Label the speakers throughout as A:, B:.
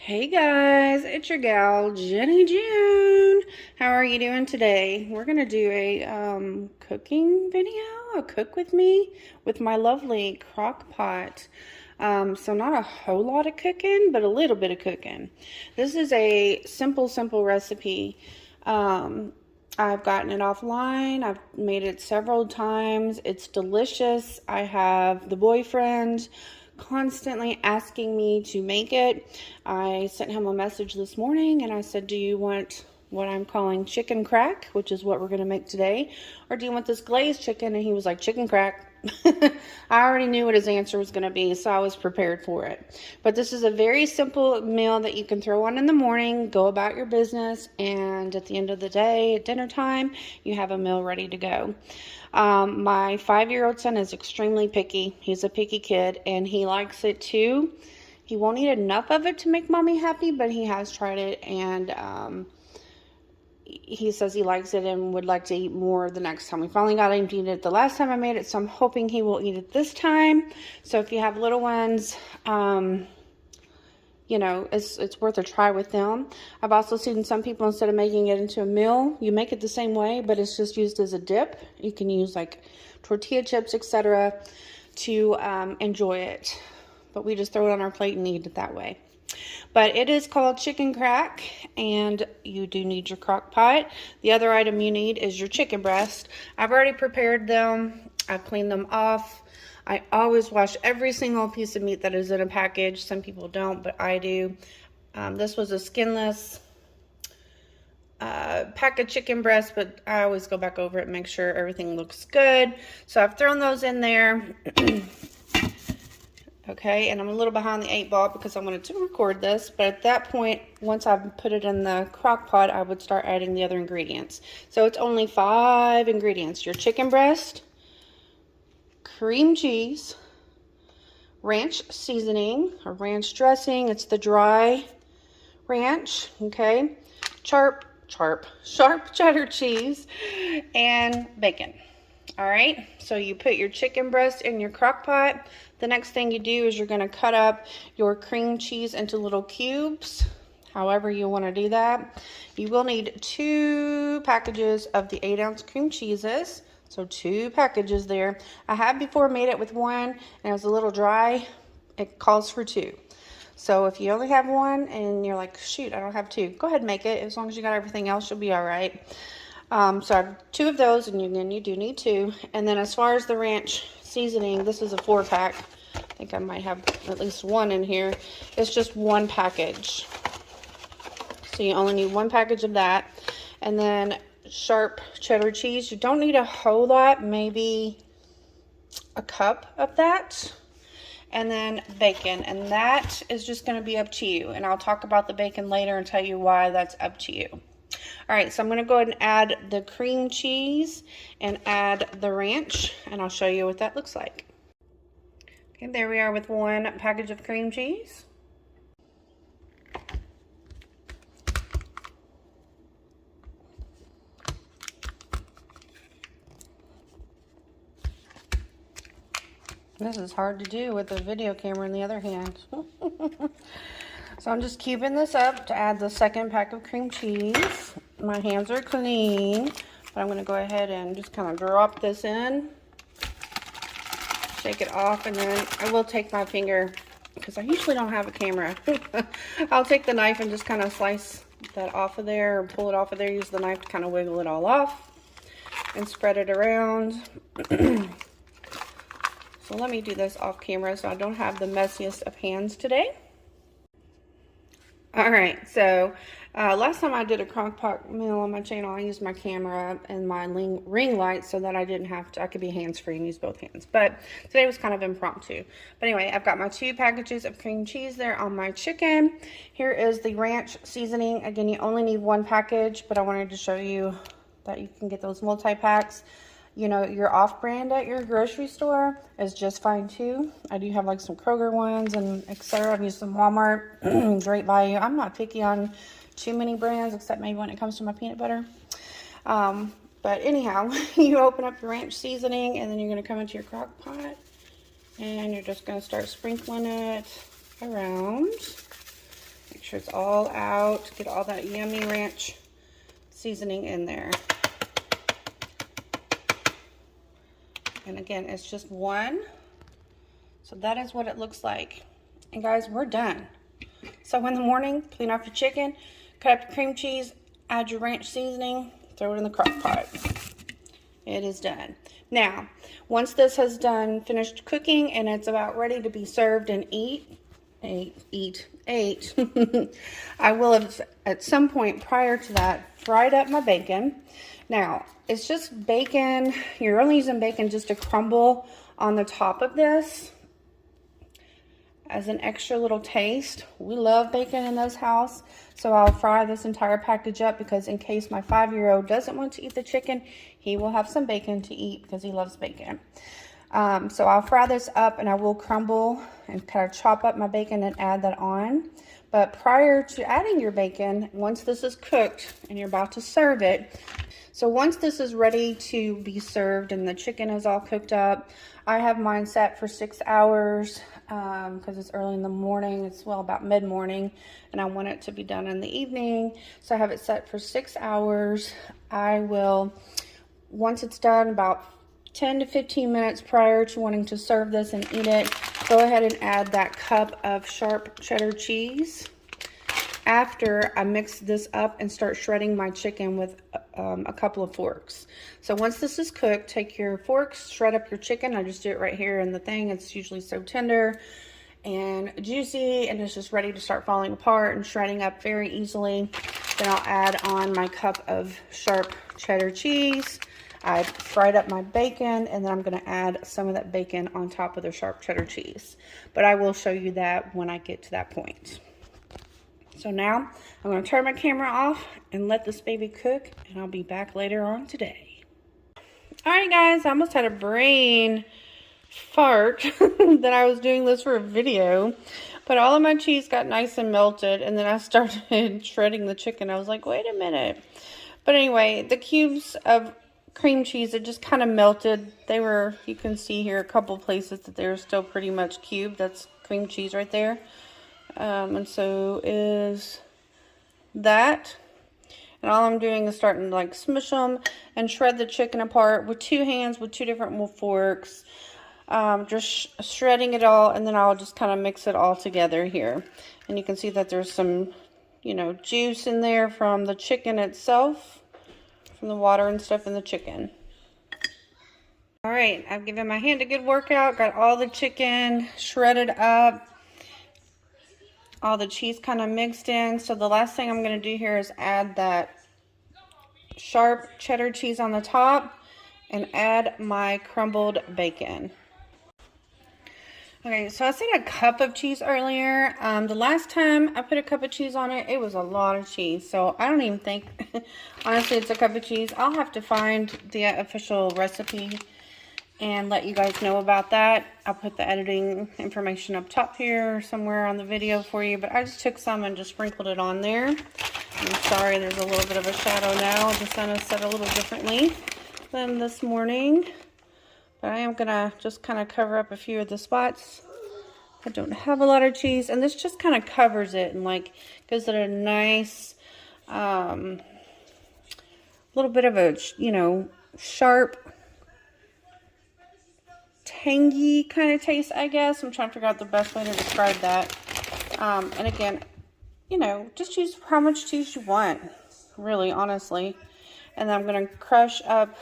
A: Hey guys, it's your gal, Jenny June. How are you doing today? We're going to do a cooking video, a cook with me, with my lovely Crockpot. So not a whole lot of cooking, but a little bit of cooking. This is a simple recipe. I've gotten it offline. I've made it several times. It's delicious. I have the boyfriend constantly asking me to make it. I sent him a message this morning and I said, do you want what I'm calling chicken crack, which is what we're going to make today, or do you want this glazed chicken? And he was like, chicken crack. I already knew what his answer was going to be, so I was prepared for it. But this is a very simple meal that you can throw on in the morning, go about your business, and at the end of the day, at dinner time, you have a meal ready to go. My 5-year-old son is extremely picky. He's a picky kid, and he likes it too. He won't eat enough of it to make mommy happy, but he has tried it, and he says he likes it and would like to eat more the next time. We finally got him to eat it the last time I made it, so I'm hoping he will eat it this time. So if you have little ones, you know, it's worth a try with them. I've also seen some people, instead of making it into a meal, you make it the same way, but it's just used as a dip. You can use like tortilla chips, etc. to enjoy it. But we just throw it on our plate and eat it that way. But it is called chicken crack, and you do need your crock pot. The other item you need is your chicken breast. I've already prepared them. I've cleaned them off. I always wash every single piece of meat that is in a package. Some people don't, but I do. This was a skinless pack of chicken breast, but I always go back over it and make sure everything looks good. So I've thrown those in there. Okay, and I'm a little behind the 8 ball because I wanted to record this, but at that point, once I've put it in the crock pot, I would start adding the other ingredients. So it's only 5 ingredients: your chicken breast, cream cheese, ranch seasoning or ranch dressing. It's the dry ranch, okay? Sharp cheddar cheese, and bacon. All right, so you put your chicken breast in your crock pot. The next thing you do is you're going to cut up your cream cheese into little cubes, however you want to do that. You will need 2 packages of the 8-ounce cream cheeses, so 2 packages there. I have before made it with 1, and it was a little dry. It calls for 2. So if you only have 1 and you're like, shoot, I don't have 2, go ahead and make it. As long as you got everything else, you'll be all right. So I have 2 of those, and again, you do need 2. And then as far as the ranch seasoning, this is a 4-pack. I think I might have at least 1 in here. It's just 1 package. So you only need 1 package of that. And then sharp cheddar cheese. You don't need a whole lot, maybe a cup of that. And then bacon, and that is just going to be up to you. And I'll talk about the bacon later and tell you why that's up to you. All right, so I'm going to go ahead and add the cream cheese and add the ranch, and I'll show you what that looks like. Okay, there we are with 1 package of cream cheese. This is hard to do with the video camera in the other hand. So I'm just cubing this up to add the 2nd pack of cream cheese. My hands are clean, but I'm going to go ahead and just kind of drop this in. Shake it off, and then I will take my finger, because I usually don't have a camera. I'll take the knife and just kind of slice that off of there, or pull it off of there. Use the knife to kind of wiggle it all off and spread it around. So let me do this off camera so I don't have the messiest of hands today. All right, so last time I did a crockpot meal on my channel, I used my camera and my ring light so that I didn't have to, I could be hands-free and use both hands. But today was kind of impromptu. But anyway, I've got my 2 packages of cream cheese there on my chicken. Here is the ranch seasoning. Again, you only need 1 package, but I wanted to show you that you can get those multi-packs. You know, your off-brand at your grocery store is just fine too. I do have like some Kroger ones and etc. I've used some Walmart. Great value. I'm not picky on too many brands, except maybe when it comes to my peanut butter. But anyhow, you open up your ranch seasoning, and then you're going to come into your crock pot, and you're just going to start sprinkling it around. sure it's all out. Get all that yummy ranch seasoning in there. And again, it's just one. So that is what it looks like. And guys, we're done. So in the morning, clean off your chicken, cut up your cream cheese, add your ranch seasoning, throw it in the crock pot. It is done. Now, once this has finished cooking and it's about ready to be served and ate, I will have at some point prior to that fried up my bacon. Now, it's just bacon. You're only using bacon just to crumble on the top of this as an extra little taste. We love bacon in this house, so I'll fry this entire package up because in case my 5-year-old doesn't want to eat the chicken, he will have some bacon to eat because he loves bacon. So I'll fry this up and I will crumble and kind of chop up my bacon and add that on. But prior to adding your bacon, once this is cooked and you're about to serve it, so once this is ready to be served and the chicken is all cooked up, I have mine set for 6 hours because it's early in the morning. It's about mid-morning and I want it to be done in the evening. So I have it set for 6 hours. I will, once it's done, about 10 to 15 minutes prior to wanting to serve this and eat it, go ahead and add that cup of sharp cheddar cheese. After I mix this up and start shredding my chicken with a couple of forks. So once this is cooked, take your forks, shred up your chicken. I just do it right here in the thing. It's usually so tender and juicy and it's just ready to start falling apart and shredding up very easily. Then I'll add on my cup of sharp cheddar cheese. I fried up my bacon and then I'm going to add some of that bacon on top of the sharp cheddar cheese. But I will show you that when I get to that point. So now I'm going to turn my camera off and let this baby cook, and I'll be back later on today. Alright guys, I almost had a brain fart that I was doing this for a video, but all of my cheese got nice and melted, and then I started shredding the chicken. I was like, wait a minute. But anyway, the cubes of cream cheese, it just kind of melted. They were, you can see here a couple places that they're still pretty much cubed. That's cream cheese right there. And so is that. And all I'm doing is starting to like smush them and shred the chicken apart with 2 hands with 2 different forks. Just shredding it all, and then I'll just kind of mix it all together here. And you can see that there's some, you know, juice in there from the chicken itself, from the water and stuff in the chicken. Alright, I've given my hand a good workout, got all the chicken shredded up. All the cheese kind of mixed in. So the last thing I'm going to do here is add that sharp cheddar cheese on the top and add my crumbled bacon. Okay, so I said a cup of cheese earlier. The last time I put a cup of cheese on it, it was a lot of cheese. So I don't even think, honestly, it's a cup of cheese. I'll have to find the official recipe and let you guys know about that. I'll put the editing information up top here somewhere on the video for you, but I just took some and just sprinkled it on there. I'm sorry there's a little bit of a shadow now. The sun is set a little differently than this morning, but I am gonna just kind of cover up a few of the spots. I don't have a lot of cheese, and this just kind of covers it and like gives it a nice little bit of a, you know, sharp, tangy kind of taste, I guess. I'm trying to figure out the best way to describe that. And again, you know, just use how much cheese you want, really, honestly. And then I'm going to crush up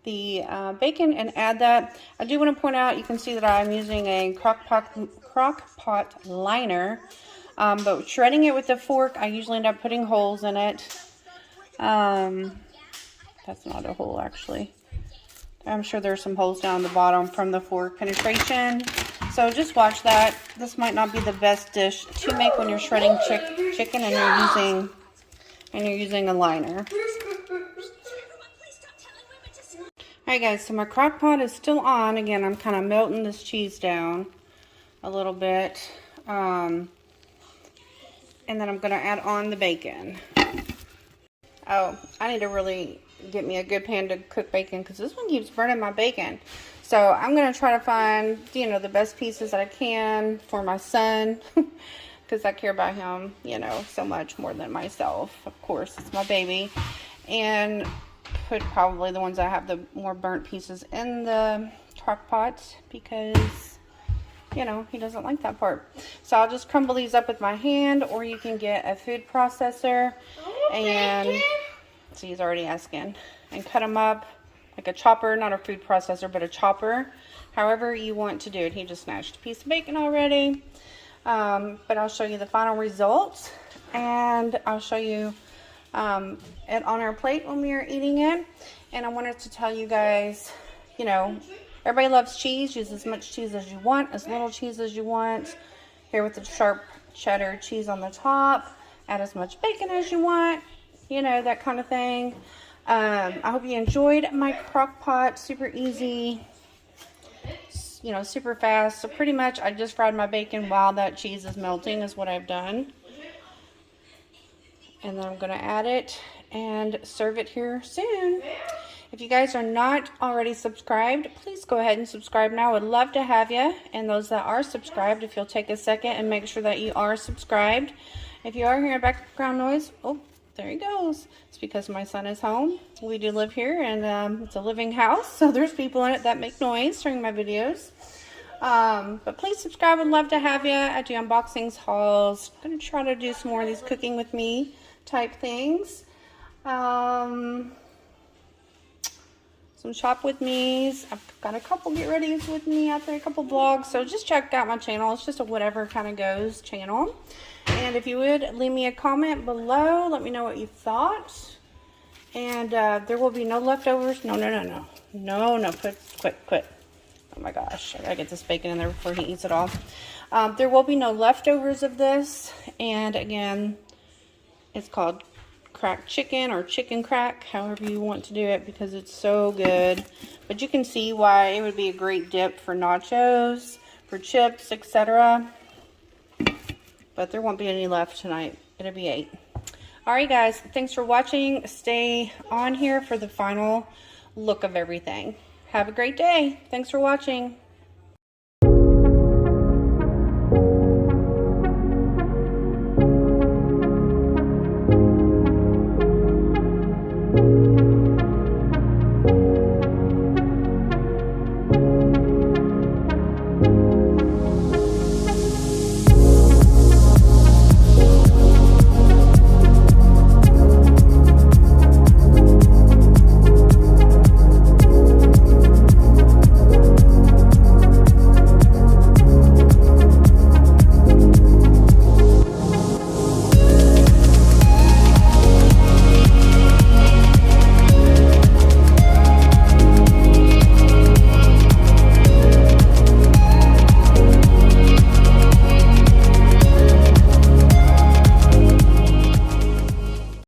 A: the bacon and add that. I do want to point out, you can see that I'm using a Crockpot liner, but shredding it with a fork, I usually end up putting holes in it. That's not a hole, actually. I'm sure there's some holes down the bottom from the fork penetration. So just watch that. This might not be the best dish to make when you're shredding chicken and you're using a liner. Alright guys, so my crock pot is still on. Again, I'm kind of melting this cheese down a little bit. And then I'm going to add on the bacon. Oh, I need to really get me a good pan to cook bacon because this one keeps burning my bacon. So I'm going to try to find, you know, the best pieces that I can for my son because I care about him, you know, so much more than myself. Of course, it's my baby. And put probably the ones that have the more burnt pieces in the Crockpot because, you know, he doesn't like that part. So I'll just crumble these up with my hand, or you can get a food processor and, see, he's already asking, and cut them up like a chopper, not a food processor, but a chopper. However you want to do it. He just snatched a piece of bacon already. But I'll show you the final results, and I'll show you it on our plate when we are eating it. And I wanted to tell you guys, you know, everybody loves cheese. Use as much cheese as you want, as little cheese as you want. Here with the sharp cheddar cheese on the top. Add as much bacon as you want, you know, that kind of thing. I hope you enjoyed my Crockpot. Super easy, you know, super fast. So pretty much I just fried my bacon while that cheese is melting is what I've done. And then I'm going to add it and serve it here soon. If you guys are not already subscribed, please go ahead and subscribe now. I would love to have you. And those that are subscribed, if you'll take a second and make sure that you are subscribed. If you are hearing background noise, oh, there he goes. It's because my son is home. We do live here, and it's a living house, so there's people in it that make noise during my videos. But please subscribe. I'd love to have you. I do unboxings, hauls. I'm going to try to do some more of these cooking with me type things. Some shop with me's. I've got a couple get ready's with me out there, a couple vlogs. So just check out my channel. It's just a whatever kind of goes channel. And if you would, leave me a comment below. Let me know what you thought. And there will be no leftovers. No. Quit. Oh my gosh. I gotta get this bacon in there before he eats it all. There will be no leftovers of this. And again, it's called cracked chicken or chicken crack, however you want to do it, because it's so good. But you can see why it would be a great dip for nachos, for chips, etc. But there won't be any left tonight. It'll be 8. Alright guys, thanks for watching. Stay on here for the final look of everything. Have a great day. Thanks for watching.